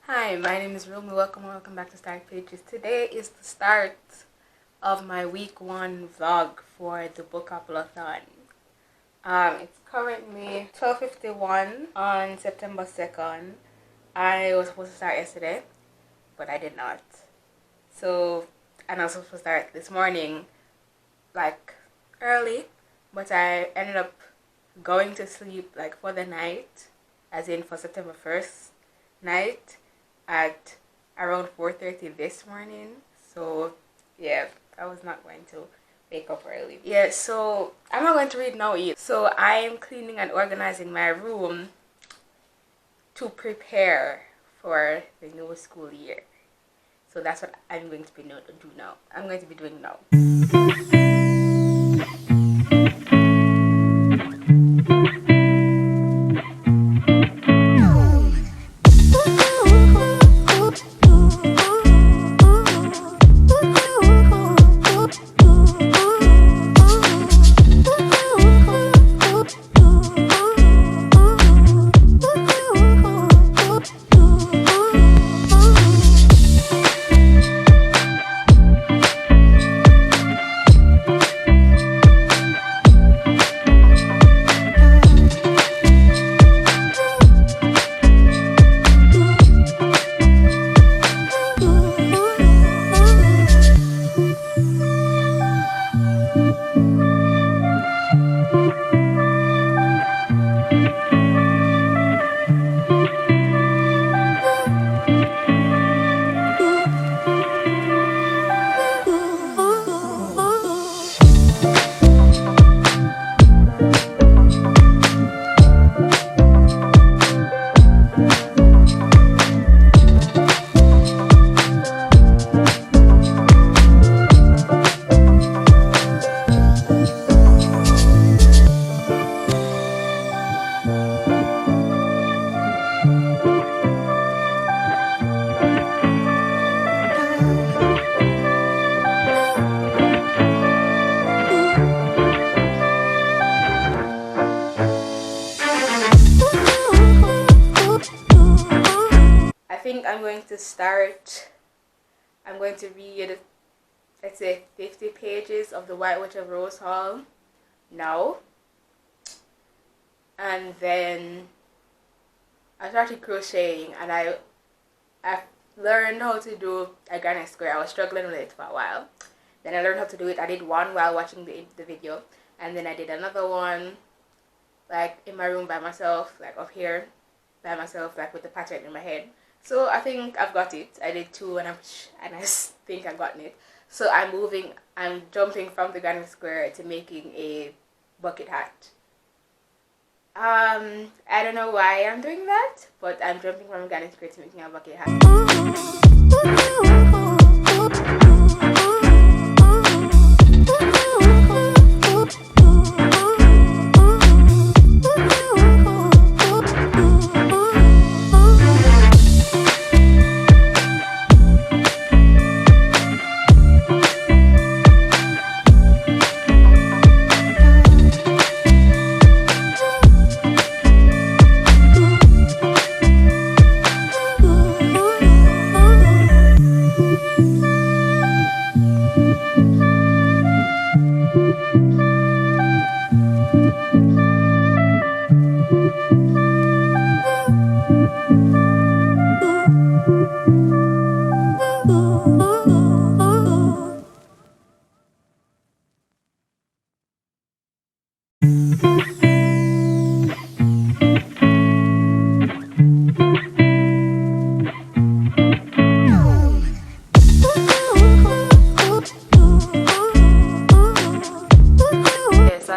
Hi, my name is Rumi. Welcome back to Start Pages. Today is the start of my week 1 vlog for the Bookoplathon. It's currently 12:51 on September 2nd. I was supposed to start yesterday, but I did not. And I was supposed to start this morning, like early, but I ended up going to sleep like for the night, as in for September 1st night at around 4:30 this morning. So yeah, I was not going to wake up early. Yeah, so I'm not going to read now either. So I'm cleaning and organizing my room to prepare for the new school year. So that's what I'm going to be do now. I'm going to be doing now. I'm going to read, let's say, 50 pages of the White Witch of Rose Hall now. And then I started crocheting, and I learned how to do a granny square. I was struggling with it for a while. Then I learned how to do it. I did one while watching the video, and then I did another one like in my room by myself, like up here by myself, like with the pattern in my head. So I think I've got it. I did two, and I think I've gotten it. So I'm jumping from the granny square to making a bucket hat. I don't know why I'm doing that, but I'm jumping from a granny square to making a bucket hat.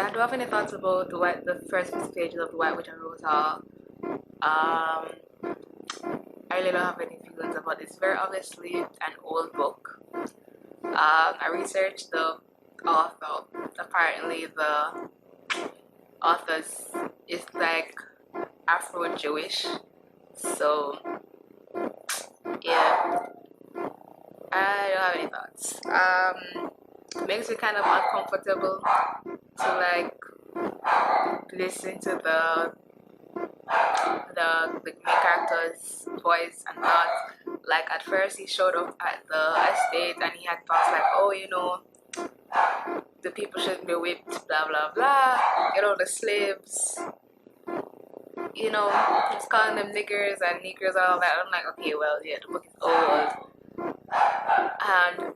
Do you have any thoughts about the first pages of the White Witch and Rose Hall? I really don't have any feelings about this. Very obviously an old book. I researched the author. Apparently the author is like Afro-Jewish. So yeah, I don't have any thoughts. Makes me kind of uncomfortable to like listen to the the main character's voice and thoughts. Like at first he showed up at the estate and he had thoughts like, oh, you know, the people shouldn't be whipped, blah blah blah, you know, the slaves, you know, he's calling them niggers and niggers and all that. I'm like, okay, well, yeah, the book is old.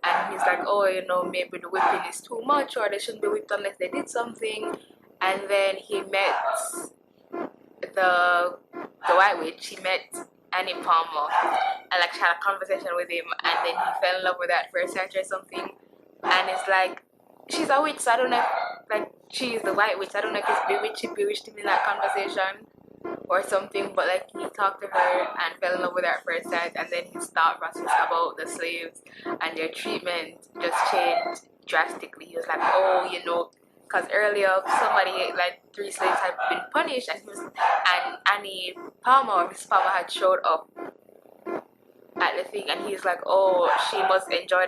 And he's like, oh, you know, maybe the whipping is too much, or they shouldn't be whipped unless they did something. And then he met the white witch. He met Annie Palmer, and like she had a conversation with him, and then he fell in love with her at first sight or something. And it's like, she's a witch, so I don't know if, like, she's the white witch. I don't know if it's bewitched him in that conversation or something, but like he talked to her and fell in love with her at first sight, and then his thought process about the slaves and their treatment just changed drastically. He was like, oh, you know, because earlier somebody, like 3 slaves had been punished, and Annie Palmer or Miss Palmer had showed up at the thing, and he's like, oh, she must enjoy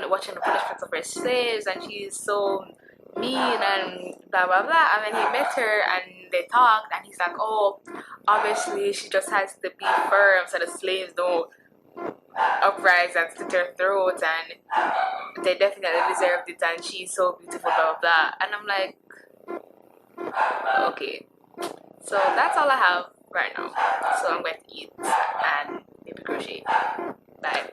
watching the punishments of her slaves, and she's so mean and blah blah blah. And then he met her and they talked, and he's like, oh, obviously she just has to be firm so the slaves don't uprise and slit her throat, and they definitely deserved it, and she's so beautiful, blah blah blah. And I'm like, okay, so that's all I have right now. So I'm going to eat and maybe crochet. Bye.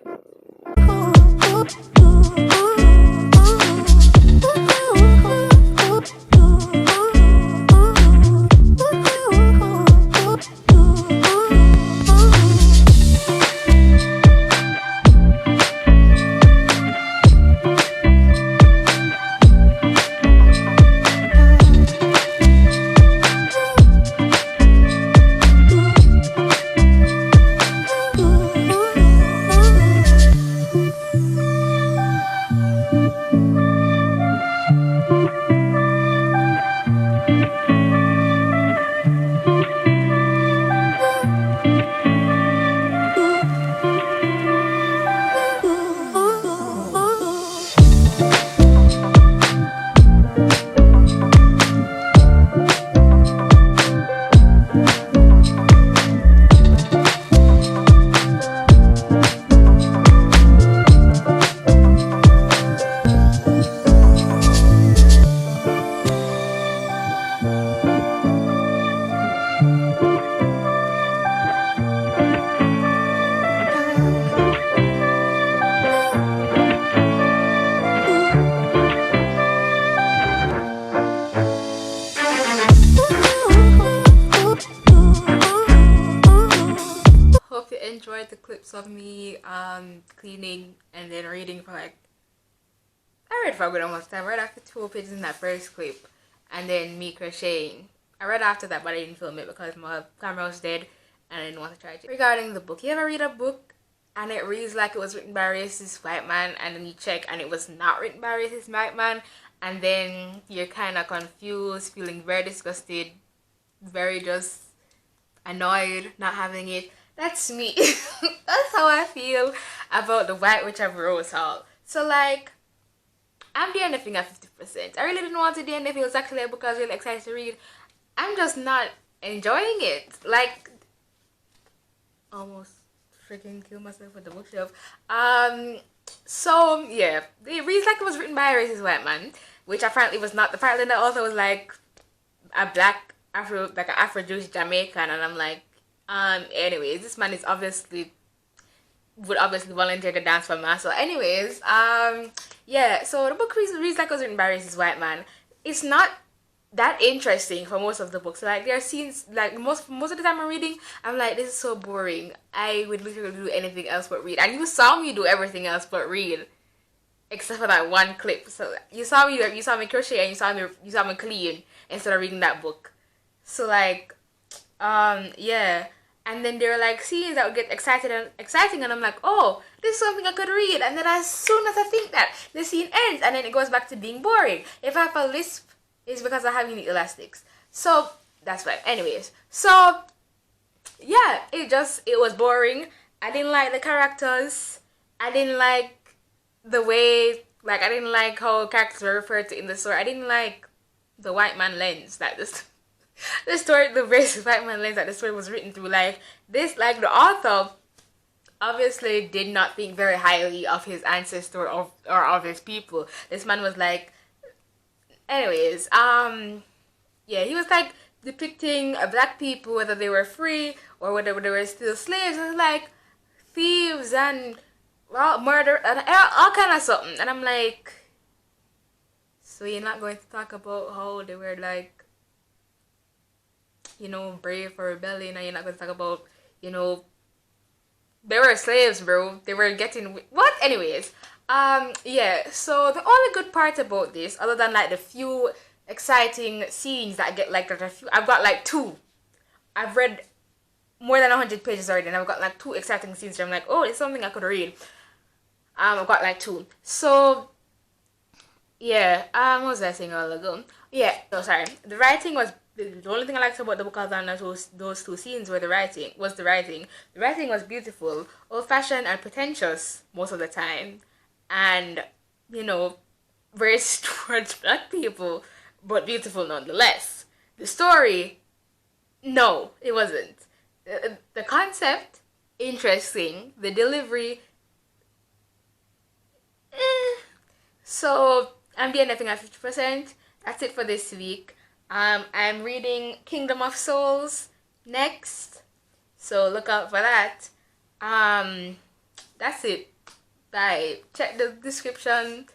Hope you enjoyed the clips of me cleaning and then reading for like, I read for a good almost time. I read after 2 pages in that first clip, and then me crocheting. I read after that, but I didn't film it because my camera was dead and I didn't want to charge it. Regarding the book, you ever read a book and it reads like it was written by a racist white man, and then you check and it was not written by a racist white man, and then you're kind of confused, feeling very disgusted, very just annoyed not having it? That's me. That's how I feel about the White Witch of Rose Hall. So like, I'm DNFing at 50%. I really didn't want to DNF. It was actually a book I was really excited to read. I'm just not enjoying it. Like, almost freaking kill myself with the bookshelf. So yeah, it reads like it was written by a racist white man, which apparently was not. Apparently the author was like a black Afro, like an Afro-Jewish Jamaican, and I'm like, anyways, this man is would obviously volunteer to dance for mass. So anyways, yeah, so the book reads like it was written by a racist white man. It's not that interesting for most of the books. Like, there are scenes, like most of the time I'm reading, I'm like, this is so boring. I would literally do anything else but read. And you saw me do everything else but read, except for that one clip. So you saw me crochet, and you saw me clean instead of reading that book. So like, yeah. And then there are like scenes that would get exciting, and I'm like, oh, this is something I could read. And then as soon as I think that, the scene ends, and then it goes back to being boring. If I have a lisp, it's because I have unique elastics. So that's why. Anyways, so yeah, it was boring. I didn't like the characters. I didn't like the way, like, I didn't like how characters were referred to in the story. I didn't like the white man lens that this The story, the basic white man lens that the story was written through, like this, like the author obviously did not think very highly of his ancestor or of his people. This man was like, anyways, yeah, he was like depicting black people, whether they were free or whether they were still slaves. It was like thieves and well, murder and all kind of something. And I'm like, so you're not going to talk about how they were like, you know, brave for rebellion, and you're not going to talk about, you know, they were slaves, bro. They were getting what? Anyways, yeah. So the only good part about this, other than like the few exciting scenes that get like that, a few, I've got like two. I've read more than 100 pages already, and I've got like two exciting scenes where I'm like, oh, it's something I could read. I've got like two. So yeah, what was I saying a while ago? Yeah, so sorry. The writing was the only thing I liked about the book other than those two scenes were the writing. The writing. The writing was beautiful, old-fashioned and pretentious most of the time, and you know, very towards black people, but beautiful nonetheless. The story, no, it wasn't. The concept, interesting. The delivery, So I'm DNFing at 50%. That's it for this week. I'm reading Kingdom of Souls next, so look out for that. That's it. Bye. Check the description.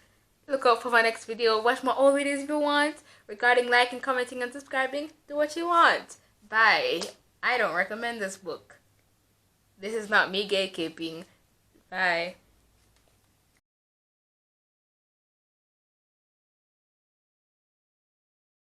Look out for my next video. Watch my old videos if you want. Regarding liking, commenting, and subscribing, do what you want. Bye. I don't recommend this book. This is not me gatekeeping. Bye.